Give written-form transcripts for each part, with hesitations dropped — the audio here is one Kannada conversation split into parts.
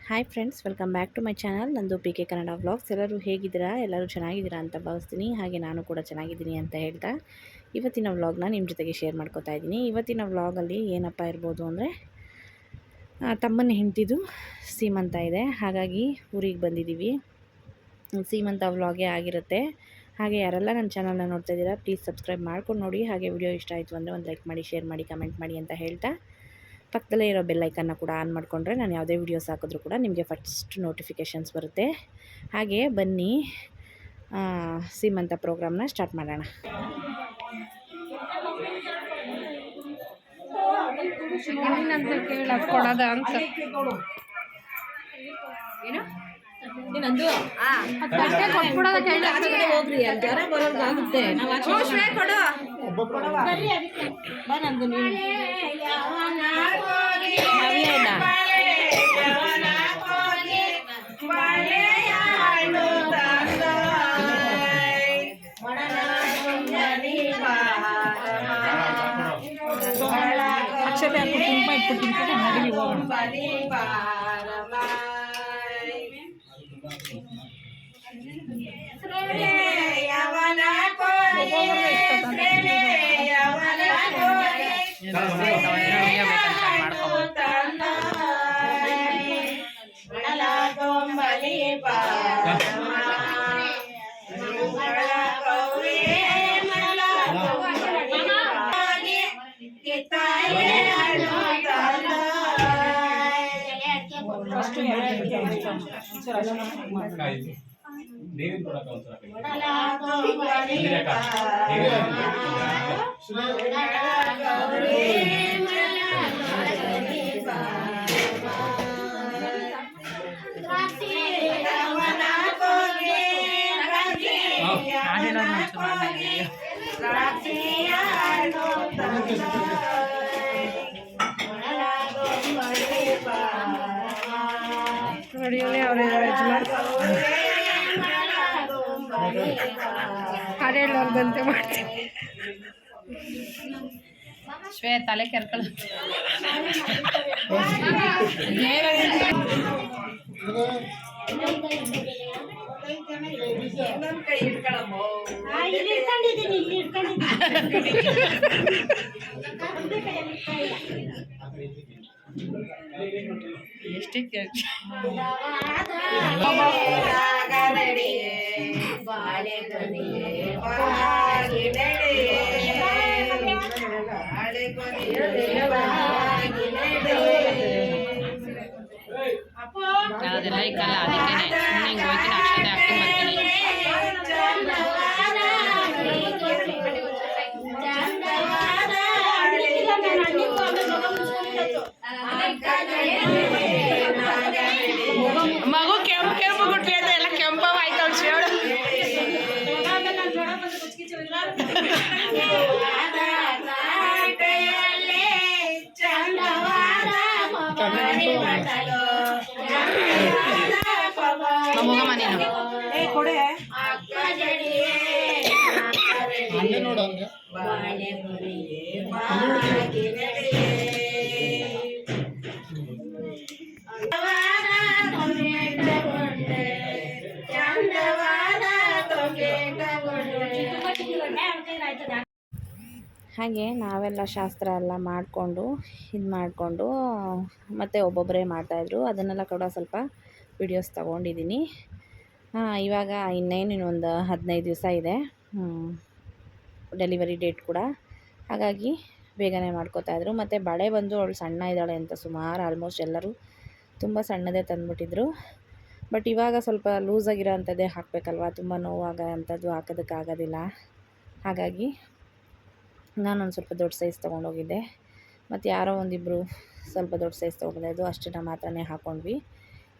Hi friends, welcome back to my channel. ನಂದು ಪಿ ಕೆ ಕನ್ನಡ ವ್ಲಾಗ್ಸ್. ಎಲ್ಲರೂ ಹೇಗಿದ್ದೀರಾ? ಎಲ್ಲರೂ ಚೆನ್ನಾಗಿದ್ದೀರಾ ಅಂತ ಭಾವಿಸ್ತೀನಿ. ಹಾಗೆ ನಾನು ಕೂಡ ಚೆನ್ನಾಗಿದ್ದೀನಿ ಅಂತ ಹೇಳ್ತಾ ಇವತ್ತಿನ ವ್ಲಾಗ್ನ ನಿಮ್ಮ ಜೊತೆಗೆ ಶೇರ್ ಮಾಡ್ಕೋತಾ ಇದ್ದೀನಿ. ಇವತ್ತಿನ ವ್ಲಾಗಲ್ಲಿ ಏನಪ್ಪ ಇರ್ಬೋದು ಅಂದರೆ, ತಮ್ಮನ ಹೆಂಡ್ತಿದು ಸೀಮಂತ ಇದೆ. ಹಾಗಾಗಿ ಊರಿಗೆ ಬಂದಿದ್ದೀವಿ. ಸೀಮಂತ ವ್ಲಾಗೇ ಆಗಿರುತ್ತೆ. ಹಾಗೆ ಯಾರೆಲ್ಲ ನನ್ನ ಚಾನಲ್ನ ನೋಡ್ತಾ ಇದ್ದೀರಾ, ಪ್ಲೀಸ್ ಸಬ್ಸ್ಕ್ರೈಬ್ ಮಾಡ್ಕೊಂಡು ನೋಡಿ. ಹಾಗೆ ವಿಡಿಯೋ ಇಷ್ಟ ಆಯಿತು ಅಂದರೆ ಒಂದು ಲೈಕ್ ಮಾಡಿ, ಶೇರ್ ಮಾಡಿ, ಕಮೆಂಟ್ ಮಾಡಿ ಅಂತ ಹೇಳ್ತಾ ಪಕ್ಕದಲ್ಲೇ ಇರೋ ಬೆಲ್ಲೈಕನ್ನ ಕೂಡ ಆನ್ ಮಾಡಿಕೊಂಡ್ರೆ ನಾನು ಯಾವುದೇ ವೀಡಿಯೋಸ್ ಹಾಕಿದ್ರೂ ಕೂಡ ನಿಮಗೆ ಫಸ್ಟ್ ನೋಟಿಫಿಕೇಷನ್ಸ್ ಬರುತ್ತೆ. ಹಾಗೆ ಬನ್ನಿ ಸೀಮಂತ ಪ್ರೋಗ್ರಾಮ್ನ ಸ್ಟಾರ್ಟ್ ಮಾಡೋಣ. ಹಾಡೇಳೋರ್ಗಂತೆ ಮಾಡ್ತೀನಿ. ಶ್ವೇ ತಲೆ ಕೆರ್ಕೊಳ್ಳ ಎಷ್ಟಕ್ಕೆ ಅದೆಲ್ಲ ಇಕ್ಕಲ್ಲ, ಅದಕ್ಕೆ ಹಿಂಗೆ ಹೋಗ್ತೀನಿ, ಅಕ್ಷತೆ ಹಾಕ್ತೀನಿ ಬರ್ತೀನಿ. ಮಗು ಕೆಂಪು ಕೆಂಪು ಗುಟ್ಟಿ ಅಂತ ಎಲ್ಲ ಕೆಂಪವಾಯ್ತು ಅವ್ಳು ಶೇಳು. ಹೋಗಮ್ಮ ನೀನು ಹಾಗೆ ನಾವೆಲ್ಲ ಶಾಸ್ತ್ರ ಎಲ್ಲ ಮಾಡಿಕೊಂಡು ಮತ್ತು ಒಬ್ಬೊಬ್ಬರೇ ಮಾಡ್ತಾಯಿದ್ರು. ಅದನ್ನೆಲ್ಲ ಕೂಡ ಸ್ವಲ್ಪ ವಿಡಿಯೋಸ್ ತೊಗೊಂಡಿದ್ದೀನಿ. ಇವಾಗ ಇನ್ನೊಂದು 15 ದಿವಸ ಇದೆ ಡೆಲಿವರಿ ಡೇಟ್ ಕೂಡ. ಹಾಗಾಗಿ ಬೇಗನೆ ಮಾಡ್ಕೋತಾಯಿದ್ರು. ಮತ್ತು ಬಳೆ ಬಂದು ಅವಳು ಸಣ್ಣ ಇದ್ದಾಳೆ ಅಂತ ಸುಮಾರು ಆಲ್ಮೋಸ್ಟ್ ಎಲ್ಲರೂ ತುಂಬ ಸಣ್ಣದೇ ತಂದುಬಿಟ್ಟಿದ್ರು. ಬಟ್ ಇವಾಗ ಸ್ವಲ್ಪ ಲೂಸಾಗಿರೋ ಅಂಥದ್ದೇ ಹಾಕಬೇಕಲ್ವ, ತುಂಬ ನೋವಾಗ ಅಂಥದ್ದು ಹಾಕೋದಕ್ಕಾಗೋದಿಲ್ಲ. ಹಾಗಾಗಿ ನಾನೊಂದು ಸ್ವಲ್ಪ ದೊಡ್ಡ ಸೈಜ್ ತೊಗೊಂಡೋಗಿದ್ದೆ. ಮತ್ತು ಯಾರೋ ಒಂದಿಬ್ಬರು ಸ್ವಲ್ಪ ದೊಡ್ಡ ಸೈಜ್ ತೊಗೊಂಡಿದ್ದು, ಅಷ್ಟನ್ನು ಮಾತ್ರನೇ ಹಾಕ್ಕೊಂಡ್ವಿ.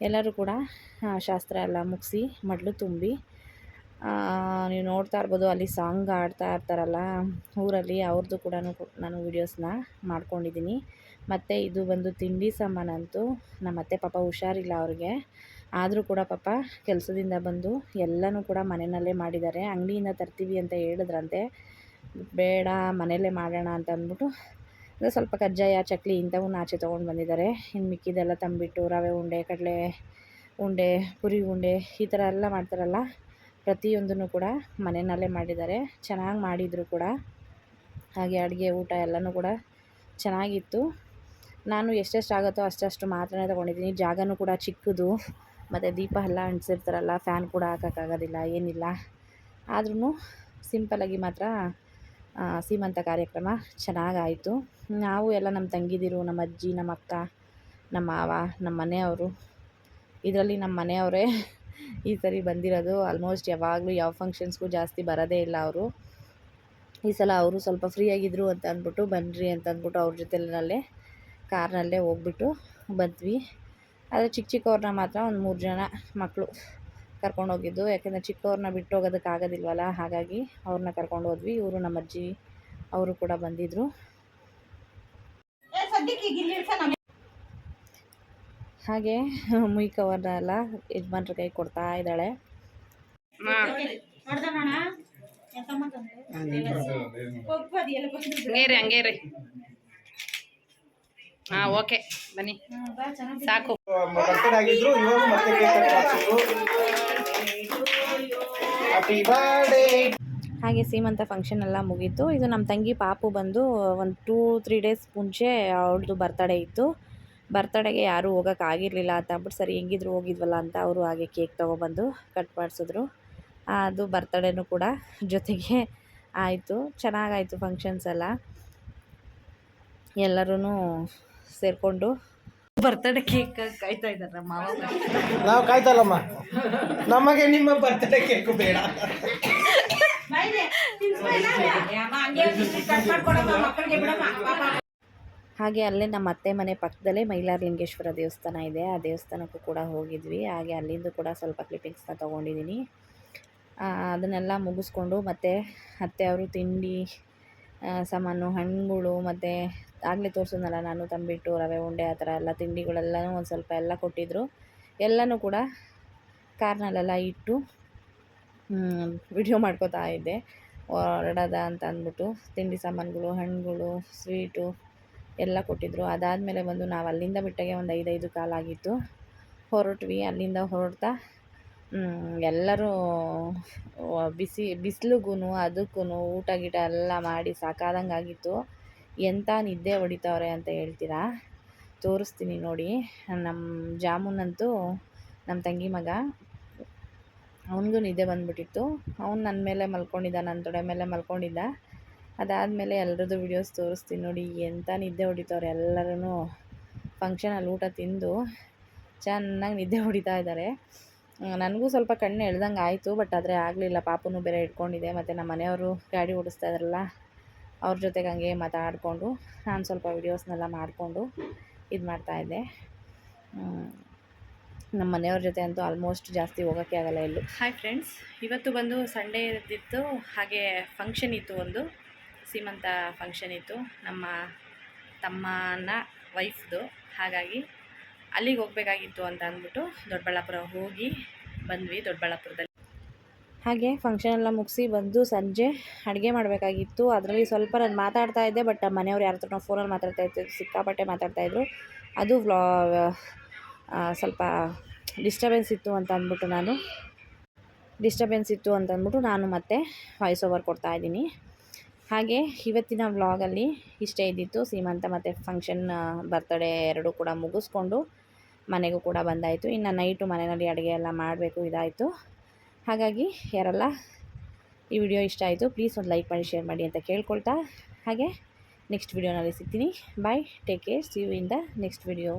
ಎಲ್ಲರೂ ಕೂಡ ಶಾಸ್ತ್ರ ಎಲ್ಲ ಮುಗಿಸಿ ಮಡ್ಲು ತುಂಬಿ, ನೀವು ನೋಡ್ತಾ ಇರ್ಬೋದು ಅಲ್ಲಿ ಸಾಂಗ್ ಆಡ್ತಾ ಇರ್ತಾರಲ್ಲ ಊರಲ್ಲಿ, ಅವ್ರದ್ದು ಕೂಡ ನಾನು ವೀಡಿಯೋಸ್ನ ಮಾಡ್ಕೊಂಡಿದ್ದೀನಿ. ಮತ್ತು ಇದು ಬಂದು ತಿಂಡಿ ಸಾಮಾನಂತೂ ನಮ್ಮ ಅತ್ತೆ ಪಾಪ ಹುಷಾರಿಲ್ಲ ಅವ್ರಿಗೆ, ಆದರೂ ಕೂಡ ಪಾಪ ಕೆಲಸದಿಂದ ಬಂದು ಎಲ್ಲನೂ ಕೂಡ ಮನೆಯಲ್ಲೇ ಮಾಡಿದ್ದಾರೆ. ಅಂಗಡಿಯಿಂದ ತರ್ತೀವಿ ಅಂತ ಹೇಳಿದ್ರಂತೆ, ಬೇಡ ಮನೆಯಲ್ಲೇ ಮಾಡೋಣ ಅಂತ ಅಂದ್ಬಿಟ್ಟು ಅಂದರೆ ಸ್ವಲ್ಪ ಕಜ್ಜಾಯ ಚಕ್ಲಿ ಇಂಥವನ್ನ ಆಚೆ ತೊಗೊಂಡು ಬಂದಿದ್ದಾರೆ. ಇನ್ನು ಮಿಕ್ಕಿದೆಲ್ಲ ತಂದುಬಿಟ್ಟು ರವೆ ಉಂಡೆ, ಕಡಲೆ ಉಂಡೆ, ಪುರಿ ಉಂಡೆ ಈ ಥರ ಎಲ್ಲ ಮಾಡ್ತಾರಲ್ಲ, ಪ್ರತಿಯೊಂದನ್ನು ಕೂಡ ಮನೆಯಲ್ಲೇ ಮಾಡಿದ್ದಾರೆ. ಚೆನ್ನಾಗಿ ಮಾಡಿದರು ಕೂಡ. ಹಾಗೆ ಅಡುಗೆ ಊಟ ಎಲ್ಲನೂ ಕೂಡ ಚೆನ್ನಾಗಿತ್ತು. ನಾನು ಎಷ್ಟೆಷ್ಟು ಆಗುತ್ತೋ ಅಷ್ಟಷ್ಟು ಮಾತ್ರನೇ ತೊಗೊಂಡಿದ್ದೀನಿ. ಜಾಗನೂ ಕೂಡ ಚಿಕ್ಕದು, ಮತ್ತು ದೀಪ ಎಲ್ಲ ಅಂಟಿಸಿರ್ತಾರಲ್ಲ, ಫ್ಯಾನ್ ಕೂಡ ಹಾಕೋಕ್ಕಾಗೋದಿಲ್ಲ, ಏನಿಲ್ಲ. ಆದ್ರೂ ಸಿಂಪಲ್ಲಾಗಿ ಮಾತ್ರ ಸೀಮಂತ ಕಾರ್ಯಕ್ರಮ ಚೆನ್ನಾಗಾಯಿತು. ನಾವು ಎಲ್ಲ ನಮ್ಮ ತಂಗಿದಿರು, ನಮ್ಮ ಅಜ್ಜಿ, ನಮ್ಮ ಅಕ್ಕ, ನಮ್ಮ ಮಾವ, ನಮ್ಮ ಮನೆಯವರು, ಇದರಲ್ಲಿ ನಮ್ಮ ಮನೆಯವರೇ ಈ ಸರಿ ಬಂದಿರೋದು. ಆಲ್ಮೋಸ್ಟ್ ಯಾವಾಗಲೂ ಯಾವ ಫಂಕ್ಷನ್ಸ್ಗೂ ಜಾಸ್ತಿ ಬರೋದೇ ಇಲ್ಲ ಅವರು. ಈ ಸಲ ಅವರು ಸ್ವಲ್ಪ ಫ್ರೀ ಆಗಿದ್ದರು ಅಂತ ಅಂದ್ಬಿಟ್ಟು ಬನ್ನಿರಿ ಅಂತ ಅಂದ್ಬಿಟ್ಟು ಅವ್ರ ಜೊತೆಲೇ ಕಾರ್ನಲ್ಲೇ ಹೋಗ್ಬಿಟ್ಟು ಬಂದ್ವಿ. ಆದರೆ ಚಿಕ್ಕವ್ರನ್ನ ಮಾತ್ರ ಒಂದು 3 ಜನ ಮಕ್ಕಳು ಕರ್ಕೊಂಡೋಗಿದ್ದು. ಯಾಕೆಂದರೆ ಚಿಕ್ಕವ್ರನ್ನ ಬಿಟ್ಟು ಹೋಗೋದಕ್ಕಾಗೋದಿಲ್ವಲ್ಲ, ಹಾಗಾಗಿ ಅವ್ರನ್ನ ಕರ್ಕೊಂಡು ಹೋದ್ವಿ. ಇವರು ನಮ್ಮ ಅಜ್ಜಿ ಅವರು ಕೂಡ ಬಂದಿದ್ದರು. ಹಾಗೆ ಮುಯ್ ಕವರ್ನೆಲ್ಲ ಯಜಮಾನ್ರ ಕೈ ಕೊಡ್ತಾ ಇದ್ದಾಳೆ. ಹಂಗೇ ರೀ. ಹಾಂ, ಓಕೆ, ಬನ್ನಿ, ಸಾಕು. ಹಾಗೆ ಸೀಮಂತ ಫಂಕ್ಷನ್ ಎಲ್ಲ ಮುಗೀತು. ಇದು ನಮ್ಮ ತಂಗಿ ಪಾಪು ಬಂದು ಒಂದು 2-3 ಡೇಸ್ ಮುಂಚೆ ಅವಳದು ಬರ್ತಡೇ ಇತ್ತು. ಬರ್ತಡೇಗೆ ಯಾರೂ ಹೋಗೋಕ್ಕಾಗಿರಲಿಲ್ಲ ಅಂತ ಅಂದ್ಬಿಟ್ಟು, ಸರಿ ಹೆಂಗಿದ್ರು ಹೋಗಿದ್ವಲ್ಲ ಅಂತ ಅವರು ಹಾಗೆ ಕೇಕ್ ತೊಗೊಬಂದು ಕಟ್ ಮಾಡಿಸಿದ್ರು. ಅದು ಬರ್ತಡೇನೂ ಕೂಡ ಜೊತೆಗೆ ಆಯಿತು. ಚೆನ್ನಾಗಾಯಿತು ಫಂಕ್ಷನ್ಸ್ ಎಲ್ಲ. ಎಲ್ಲರೂ ಸೇರಿಕೊಂಡು ಬರ್ತಡೇ ಕೇಕ್ ಕಾಯ್ತಾ ಇದ್ದಾರೆ ನಮ್ಮ ಮಾವ. ನಾವು ಕಾಯ್ತಲ್ಲಮ್ಮ, ನಮಗೆ ನಿಮ್ಮ ಬರ್ತಡೇ ಕೇಕ್ ಬೇಡ. ಹಾಗೆ ಅಲ್ಲೇ ನಮ್ಮ ಅತ್ತೆ ಮನೆ ಪಕ್ಕದಲ್ಲೇ ಮೈಲಾರಲಿಂಗೇಶ್ವರ ದೇವಸ್ಥಾನ ಇದೆ. ಆ ದೇವಸ್ಥಾನಕ್ಕೂ ಕೂಡ ಹೋಗಿದ್ವಿ. ಹಾಗೆ ಅಲ್ಲಿಂದ ಕೂಡ ಸ್ವಲ್ಪ ಕ್ಲಿಪ್ಪಿಂಗ್ಸ್ನ ತೊಗೊಂಡಿದ್ದೀನಿ. ಅದನ್ನೆಲ್ಲ ಮುಗಿಸ್ಕೊಂಡು ಮತ್ತು ಅತ್ತೆ ಅವರು ತಿಂಡಿ ಸಾಮಾನು, ಹಣ್ಣುಗಳು, ಮತ್ತು ಆಗಲೇ ತೋರಿಸಿದ್ನಲ್ಲ ನಾನು ತಂದುಬಿಟ್ಟು ರವೆ ಉಂಡೆ ಆ ಥರ ಎಲ್ಲ ತಿಂಡಿಗಳೆಲ್ಲನೂ ಒಂದು ಸ್ವಲ್ಪ ಎಲ್ಲ ಕೊಟ್ಟಿದ್ದರು. ಎಲ್ಲನೂ ಕೂಡ ಕಾರ್ನಲ್ಲೆಲ್ಲ ಇಟ್ಟು ವಿಡಿಯೋ ಮಾಡ್ಕೋತಾ ಇದ್ದೆ. ಹೊರಡೋದ ಅಂತ ಅಂದ್ಬಿಟ್ಟು ತಿಂಡಿ ಸಾಮಾನುಗಳು, ಹಣ್ಣುಗಳು, ಸ್ವೀಟು ಎಲ್ಲ ಕೊಟ್ಟಿದ್ದರು. ಅದಾದಮೇಲೆ ಬಂದು ನಾವು ಅಲ್ಲಿಂದ ಬಿಟ್ಟಾಗೆ ಒಂದು 5 ಕಾಲಾಗಿತ್ತು. ಹೊರಟ್ವಿ. ಅಲ್ಲಿಂದ ಹೊರಡ್ತಾ ಎಲ್ಲರೂ ಬಿಸಿಲಿಗೂ ಅದಕ್ಕೂ ಊಟ ಗೀಟ ಎಲ್ಲ ಮಾಡಿ ಸಾಕಾದಂಗೆ ಆಗಿತ್ತು. ಎಂಥ ನಿದ್ದೆ ಹೊಡಿತಾವ್ರೆ ಅಂತ ಹೇಳ್ತೀರಾ? ತೋರಿಸ್ತೀನಿ ನೋಡಿ. ನಮ್ಮ ಜಾಮೂನಂತೂ ನಮ್ಮ ತಂಗಿ ಮಗ, ಅವನಿಗೂ ನಿದ್ದೆ ಬಂದುಬಿಟ್ಟಿತ್ತು. ಅವ್ನು ನನ್ನ ಮೇಲೆ ಮಲ್ಕೊಂಡಿದ್ದ, ನನ್ನ ತೊಡೆ ಮೇಲೆ ಮಲ್ಕೊಂಡಿದ್ದ. ಅದಾದಮೇಲೆ ಎಲ್ಲರದ್ದು ವೀಡಿಯೋಸ್ ತೋರಿಸ್ತೀನಿ ನೋಡಿ. ಎಂಥ ನಿದ್ದೆ ಹೊಡಿತಾವ್ರೆ ಎಲ್ಲರೂ. ಫಂಕ್ಷನಲ್ಲಿ ಊಟ ತಿಂದು ಚೆನ್ನಾಗಿ ನಿದ್ದೆ ಹೊಡಿತಾ ಇದ್ದಾರೆ. ನನಗೂ ಸ್ವಲ್ಪ ಕಣ್ಣು ಎಳ್ದಂಗೆ ಆಯಿತು, ಬಟ್ ಆದರೆ ಆಗಲಿಲ್ಲ. ಪಾಪನೂ ಬೇರೆ ಇಟ್ಕೊಂಡಿದ್ದೆ, ಮತ್ತು ನಮ್ಮ ಮನೆಯವರು ಗಾಡಿ ಓಡಿಸ್ತಾ ಇದ್ರಲ್ಲ, ಅವ್ರ ಜೊತೆಗೆ ಹಂಗೆ ಮಾತಾಡಿಕೊಂಡು ನಾನು ಸ್ವಲ್ಪ ವೀಡಿಯೋಸ್ನೆಲ್ಲ ಮಾಡಿಕೊಂಡು ಇದು ಮಾಡ್ತಾಯಿದ್ದೆ. ನಮ್ಮ ಮನೆಯವ್ರ ಜೊತೆ ಅಂತೂ ಆಲ್ಮೋಸ್ಟ್ ಜಾಸ್ತಿ ಹೋಗೋಕ್ಕೆ ಆಗಲ್ಲ ಎಲ್ಲೂ. ಹಾಯ್ ಫ್ರೆಂಡ್ಸ್, ಇವತ್ತು ಬಂದು ಸಂಡೇ ಇರ್ತಿತ್ತು. ಹಾಗೆ ಫಂಕ್ಷನ್ ಇತ್ತು, ಒಂದು ಸೀಮಂತ ಫಂಕ್ಷನ್ ಇತ್ತು ನಮ್ಮ ತಮ್ಮನ ವೈಫ್ದು. ಹಾಗಾಗಿ ಅಲ್ಲಿಗೆ ಹೋಗಬೇಕಾಗಿತ್ತು ಅಂತ ಅಂದ್ಬಿಟ್ಟು ದೊಡ್ಡಬಳ್ಳಾಪುರ ಹೋಗಿ ಬಂದ್ವಿ. ದೊಡ್ಡಬಳ್ಳಾಪುರದಲ್ಲಿ ಹಾಗೆ ಫಂಕ್ಷನ್ ಎಲ್ಲ ಮುಗಿಸಿ ಬಂದು ಸಂಜೆ ಅಡುಗೆ ಮಾಡಬೇಕಾಗಿತ್ತು. ಅದರಲ್ಲಿ ಸ್ವಲ್ಪ ನಾನು ಮಾತಾಡ್ತಾ ಇದ್ದೆ, ಬಟ್ ಮನೆಯವ್ರು ಯಾರ ಹತ್ರ ಫೋನಲ್ಲಿ ಮಾತಾಡ್ತಾ ಇತ್ತು, ಸಿಕ್ಕಾಪಟ್ಟೆ ಮಾತಾಡ್ತಾಯಿದ್ರು. ಅದು ಸ್ವಲ್ಪ ಡಿಸ್ಟರ್ಬೆನ್ಸ್ ಇತ್ತು ಅಂತ ಅಂದ್ಬಿಟ್ಟು ನಾನು ಮತ್ತೆ ವಾಯ್ಸ್ ಓವರ್ ಕೊಡ್ತಾಯಿದ್ದೀನಿ. ಹಾಗೆ ಇವತ್ತಿನ ವ್ಲಾಗಲ್ಲಿ ಇಷ್ಟೇ ಇದ್ದಿತ್ತು. ಸೀಮಂತ ಮತ್ತು ಫಂಕ್ಷನ್ ಬರ್ತಡೇ ಎರಡೂ ಕೂಡ ಮುಗಿಸ್ಕೊಂಡು ಮನೆಗೂ ಕೂಡ ಬಂದಾಯಿತು. ಇನ್ನು ನೈಟು ಮನೆಯಲ್ಲಿ ಅಡುಗೆ ಎಲ್ಲ ಮಾಡಬೇಕು, ಇದಾಯಿತು. ಹಾಗಾಗಿ ಯಾರೆಲ್ಲ ಈ ವಿಡಿಯೋ ಇಷ್ಟ ಆಯಿತು ಪ್ಲೀಸ್ ಒಂದು ಲೈಕ್ ಮಾಡಿ, ಶೇರ್ ಮಾಡಿ ಅಂತ ಕೇಳ್ಕೊಳ್ತಾ, ಹಾಗೆ ನೆಕ್ಸ್ಟ್ ವಿಡಿಯೋನಲ್ಲಿ ಸಿಗ್ತೀನಿ. Bye, take care, see you in the next video.